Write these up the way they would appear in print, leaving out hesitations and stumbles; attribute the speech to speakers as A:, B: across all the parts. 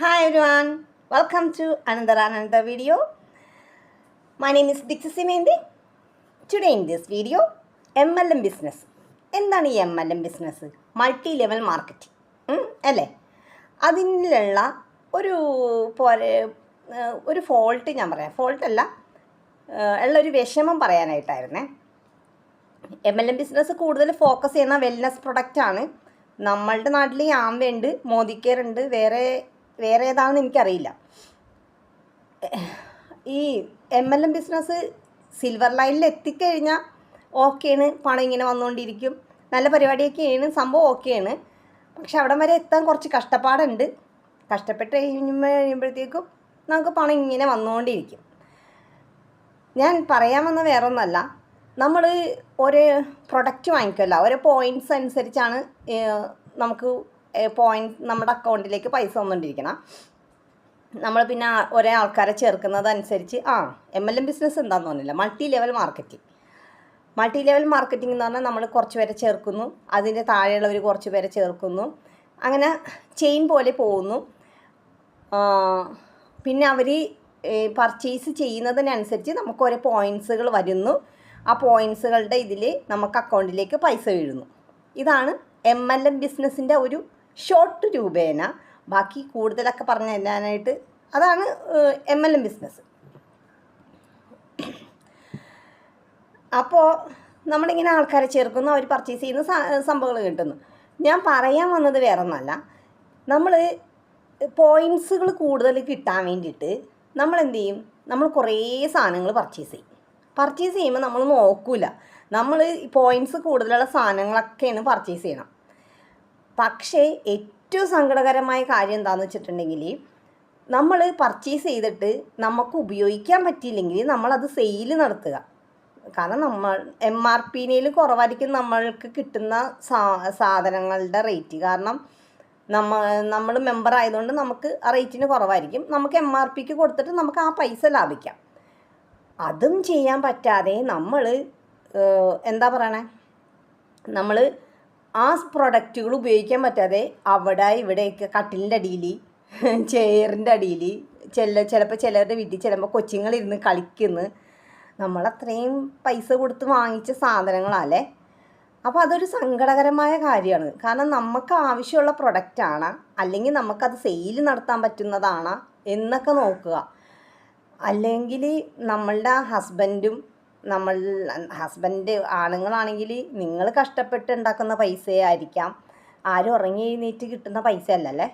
A: Hi everyone, welcome to another video. My name is Dixie Mendi. Today in this video, MLM business. എന്താണ് ഈ MLM business? Multi level marketing അല്ലേ? അതിലുള്ള ഒരു ഒരു fault ഞാൻ പറയാം. ഫോൾട്ടല്ല, ഉള്ളൊരു വിഷമം പറയാനായിട്ടായിരുന്നേ. MLM ബിസിനസ് കൂടുതൽ ഫോക്കസ് ചെയ്യുന്ന വെൽനസ് പ്രൊഡക്റ്റാണ്. നമ്മളുടെ നാട്ടിൽ ആംവയുണ്ട്, മോദി കെയർ ഉണ്ട്, വേറെ ഏതാണെന്ന് എനിക്കറിയില്ല. ഈ MLM ബിസിനസ് സിൽവർ ലൈനിൽ എത്തിക്കഴിഞ്ഞാൽ ഓക്കെയാണ്, പണം ഇങ്ങനെ വന്നുകൊണ്ടിരിക്കും, നല്ല പരിപാടിയൊക്കെയാണ്, സംഭവം ഓക്കെയാണ്. പക്ഷെ അവിടം വരെ എത്താൻ കുറച്ച് കഷ്ടപ്പാടുണ്ട്. കഷ്ടപ്പെട്ട് കഴിയുമ്പോഴത്തേക്കും നമുക്ക് പണം ഇങ്ങനെ വന്നുകൊണ്ടിരിക്കും. ഞാൻ പറയാൻ വന്ന വേറെ ഒന്നല്ല, നമ്മൾ ഒരു പ്രൊഡക്റ്റ് വാങ്ങിക്കുമല്ലോ, ഓരോ പോയിൻറ്റ്സ് അനുസരിച്ചാണ് നമുക്ക് നമ്മുടെ അക്കൗണ്ടിലേക്ക് പൈസ വന്നുകൊണ്ടിരിക്കണം. നമ്മൾ പിന്നെ ഒരേ ആൾക്കാരെ ചേർക്കുന്നതനുസരിച്ച് MLM ബിസിനസ് എന്താണെന്ന് പറഞ്ഞില്ല, മൾട്ടി ലെവൽ മാർക്കറ്റിംഗ് എന്ന് പറഞ്ഞാൽ നമ്മൾ കുറച്ച് പേരെ ചേർക്കുന്നു, അതിൻ്റെ താഴെയുള്ളവർ കുറച്ച് പേരെ ചേർക്കുന്നു, അങ്ങനെ ചെയിൻ പോലെ പോകുന്നു. പിന്നെ അവർ പർച്ചേസ് ചെയ്യുന്നതിനനുസരിച്ച് നമുക്ക് ഓരോ പോയിൻറ്റ്സുകൾ വരുന്നു. ആ പോയിൻറ്റ്സുകളുടെ ഇതിൽ നമുക്ക് അക്കൗണ്ടിലേക്ക് പൈസ വീഴുന്നു. ഇതാണ് MLM ബിസിനസ്സിൻ്റെ ഒരു ഷോർട്ട് രൂപേണ. ബാക്കി കൂടുതലൊക്കെ പറഞ്ഞു തരാനായിട്ട് അതാണ് MLM ബിസിനസ്. അപ്പോൾ നമ്മളിങ്ങനെ ആൾക്കാരെ ചേർക്കുന്നു, അവർ പർച്ചേസ് ചെയ്യുന്ന സംഭവങ്ങൾ കിട്ടുന്നു. ഞാൻ പറയാൻ വന്നത് വേറെ ഒന്നല്ല, നമ്മൾ പോയിൻറ്റ്സുകൾ കൂടുതൽ കിട്ടാൻ വേണ്ടിയിട്ട് നമ്മൾ എന്ത് ചെയ്യും, നമ്മൾ കുറേ സാധനങ്ങൾ പർച്ചേസ് ചെയ്യുമ്പോൾ നമ്മൾ നോക്കില്ല, നമ്മൾ പോയിൻറ്റ്സ് കൂടുതലുള്ള സാധനങ്ങളൊക്കെയാണ് പർച്ചേസ് ചെയ്യണം. പക്ഷേ ഏറ്റവും സങ്കടകരമായ കാര്യം എന്താണെന്ന് വെച്ചിട്ടുണ്ടെങ്കിൽ, നമ്മൾ പർച്ചേസ് ചെയ്തിട്ട് നമുക്ക് ഉപയോഗിക്കാൻ പറ്റിയില്ലെങ്കിൽ നമ്മളത് സെയിൽ നടത്തുക. കാരണം MRPനേൽ കുറവായിരിക്കും നമ്മൾക്ക് കിട്ടുന്ന സാധനങ്ങളുടെ റേറ്റ്. കാരണം നമ്മൾ മെമ്പർ ആയതുകൊണ്ട് നമുക്ക് ആ റേറ്റിന് കുറവായിരിക്കും. നമുക്ക് MRPക്ക് കൊടുത്തിട്ട് നമുക്ക് ആ പൈസ ലാഭിക്കാം. അതും ചെയ്യാൻ പറ്റാതെ നമ്മൾ എന്താ പറയണേ, നമ്മൾ ആ പ്രൊഡക്റ്റുകൾ ഉപയോഗിക്കാൻ പറ്റാതെ അവിടെ ഇവിടെയൊക്കെ കട്ടിലിൻ്റെ അടിയിൽ, ചെയറിൻ്റെ അടിയിൽ, ചിലപ്പോൾ ചിലരുടെ വീട്ടിൽ ചെല്ലുമ്പോൾ കൊച്ചുങ്ങളിരുന്ന് കളിക്കുന്നു. നമ്മളത്രയും പൈസ കൊടുത്ത് വാങ്ങിച്ച സാധനങ്ങളല്ലേ. അപ്പോൾ അതൊരു സങ്കടകരമായ കാര്യമാണ്. കാരണം നമുക്ക് ആവശ്യമുള്ള പ്രൊഡക്റ്റാണ്, അല്ലെങ്കിൽ നമുക്കത് സെയിൽ നടത്താൻ പറ്റുന്നതാണ് എന്നൊക്കെ നോക്കുക. അല്ലെങ്കിൽ നമ്മളുടെ ഹസ്ബൻഡ് ആണുങ്ങളാണെങ്കിൽ നിങ്ങൾ കഷ്ടപ്പെട്ട് ഉണ്ടാക്കുന്ന പൈസയായിരിക്കാം. ആരും ഉറങ്ങി എഴുന്നേറ്റ് കിട്ടുന്ന പൈസ അല്ലല്ലേ.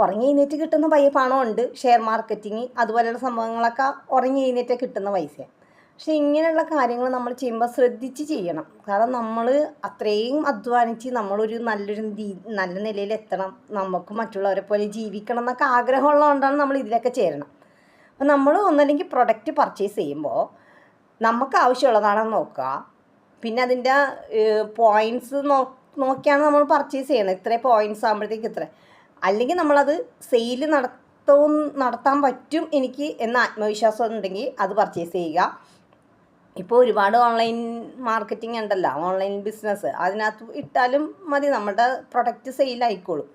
A: ഉറങ്ങി എഴുന്നേറ്റ് കിട്ടുന്ന പണമുണ്ട്, ഷെയർ മാർക്കറ്റിങ് അതുപോലെയുള്ള സംഭവങ്ങളൊക്കെ ഉറങ്ങി എഴുന്നേറ്റ് കിട്ടുന്ന പൈസയാണ്. പക്ഷെ ഇങ്ങനെയുള്ള കാര്യങ്ങൾ നമ്മൾ ചെയ്യുമ്പോൾ ശ്രദ്ധിച്ച് ചെയ്യണം. കാരണം നമ്മൾ അത്രയും അധ്വാനിച്ച് നമ്മളൊരു നല്ല നിലയിൽ എത്തണം, നമുക്ക് മറ്റുള്ളവരെ പോലെ ജീവിക്കണം എന്നൊക്കെ ആഗ്രഹമുള്ളതുകൊണ്ടാണ് നമ്മൾ ഇതിലൊക്കെ ചേരണം. അപ്പം നമ്മൾ ഒന്നല്ലെങ്കിൽ പ്രൊഡക്റ്റ് പർച്ചേസ് ചെയ്യുമ്പോൾ നമുക്ക് ആവശ്യമുള്ളതാണെന്ന് നോക്കുക. പിന്നെ അതിൻ്റെ പോയിൻറ്റ്സ് നോക്കിയാണ് നമ്മൾ പർച്ചേസ് ചെയ്യണം. ഇത്ര പോയിൻറ്റ്സ് ആകുമ്പോഴത്തേക്ക് ഇത്ര, അല്ലെങ്കിൽ നമ്മളത് സെയിൽ നടത്താൻ പറ്റും എനിക്ക് എന്ന ആത്മവിശ്വാസം ഉണ്ടെങ്കിൽ അത് പർച്ചേസ് ചെയ്യുക. ഇപ്പോൾ ഒരുപാട് ഓൺലൈൻ മാർക്കറ്റിംഗ് ഉണ്ടല്ലോ, ഓൺലൈൻ ബിസിനസ്, അതിനകത്ത് ഇട്ടാലും മതി, നമ്മുടെ പ്രൊഡക്റ്റ് സെയിലായിക്കോളും.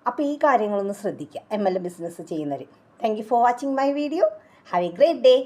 A: അപ്പോൾ ഈ കാര്യങ്ങളൊന്ന് ശ്രദ്ധിക്കുക MLM ബിസിനസ് ചെയ്യുന്നവർ. Thank you for watching my video. Have a great day.